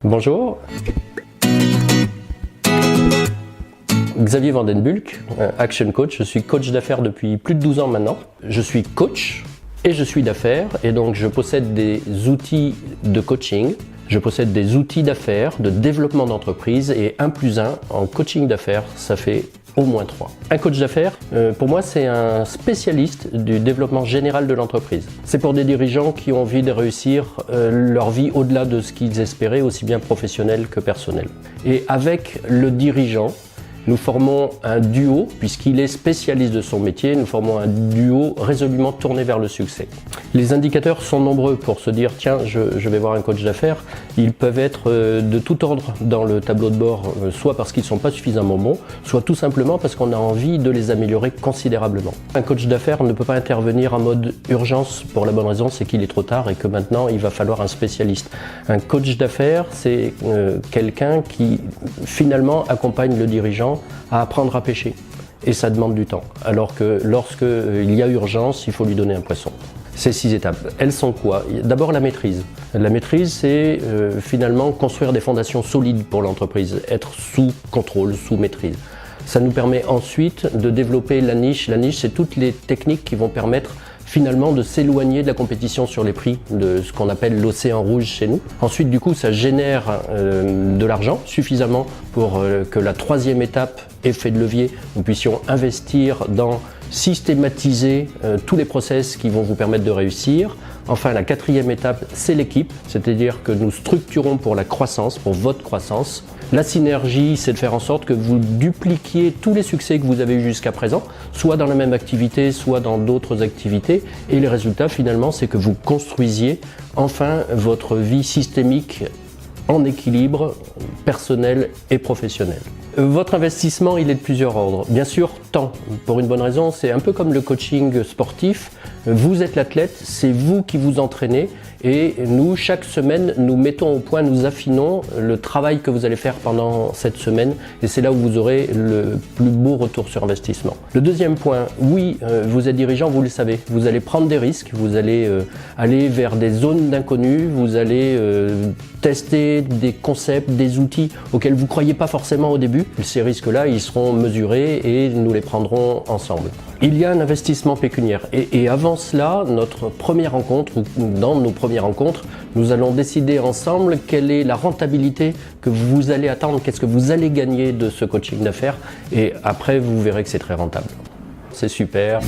Bonjour, Xavier Van Den Bulck, Action Coach. Je suis coach d'affaires depuis plus de 12 ans maintenant. Je suis coach et je suis d'affaires et donc je possède des outils de coaching. Je possède des outils d'affaires, de développement d'entreprise et 1 + 1 en coaching d'affaires, ça fait au moins 3. Un coach d'affaires, pour moi, c'est un spécialiste du développement général de l'entreprise. C'est pour des dirigeants qui ont envie de réussir leur vie au-delà de ce qu'ils espéraient, aussi bien professionnel que personnel. Et avec le dirigeant, nous formons un duo, puisqu'il est spécialiste de son métier, nous formons un duo résolument tourné vers le succès. Les indicateurs sont nombreux pour se dire, tiens, je vais voir un coach d'affaires. Ils peuvent être de tout ordre dans le tableau de bord, soit parce qu'ils ne sont pas suffisamment bons, soit tout simplement parce qu'on a envie de les améliorer considérablement. Un coach d'affaires ne peut pas intervenir en mode urgence pour la bonne raison, c'est qu'il est trop tard et que maintenant il va falloir un spécialiste. Un coach d'affaires, c'est quelqu'un qui finalement accompagne le dirigeant à apprendre à pêcher et ça demande du temps, alors que lorsqu'il y a urgence, il faut lui donner un poisson. Ces 6 étapes, elles sont quoi? D'abord la maîtrise. La maîtrise, c'est finalement construire des fondations solides pour l'entreprise, être sous contrôle, sous maîtrise. Ça nous permet ensuite de développer la niche. La niche, c'est toutes les techniques qui vont permettre finalement de s'éloigner de la compétition sur les prix, de ce qu'on appelle l'océan rouge chez nous. Ensuite, du coup, ça génère de l'argent suffisamment pour que la 3e étape, effet de levier, nous puissions investir dans systématiser tous les process qui vont vous permettre de réussir. Enfin, la 4e étape, c'est l'équipe, c'est-à-dire que nous structurons pour la croissance, pour votre croissance. La synergie, c'est de faire en sorte que vous dupliquiez tous les succès que vous avez eu jusqu'à présent, soit dans la même activité, soit dans d'autres activités. Et les résultats, finalement, c'est que vous construisiez enfin votre vie systémique en équilibre personnel et professionnel. Votre investissement, il est de plusieurs ordres. Bien sûr, temps. Pour une bonne raison, c'est un peu comme le coaching sportif. Vous êtes l'athlète, c'est vous qui vous entraînez et nous, chaque semaine, nous mettons au point, nous affinons le travail que vous allez faire pendant cette semaine et c'est là où vous aurez le plus beau retour sur investissement. Le 2e point, oui, vous êtes dirigeant, vous le savez, vous allez prendre des risques, vous allez aller vers des zones d'inconnu, vous allez tester des concepts, des outils auxquels vous ne croyez pas forcément au début. Ces risques-là, ils seront mesurés et nous les prendrons ensemble. Il y a un investissement pécuniaire et avant cela, notre première rencontre, ou dans nos premières rencontres, nous allons décider ensemble quelle est la rentabilité que vous allez attendre, qu'est-ce que vous allez gagner de ce coaching d'affaires et après vous verrez que c'est très rentable. C'est super.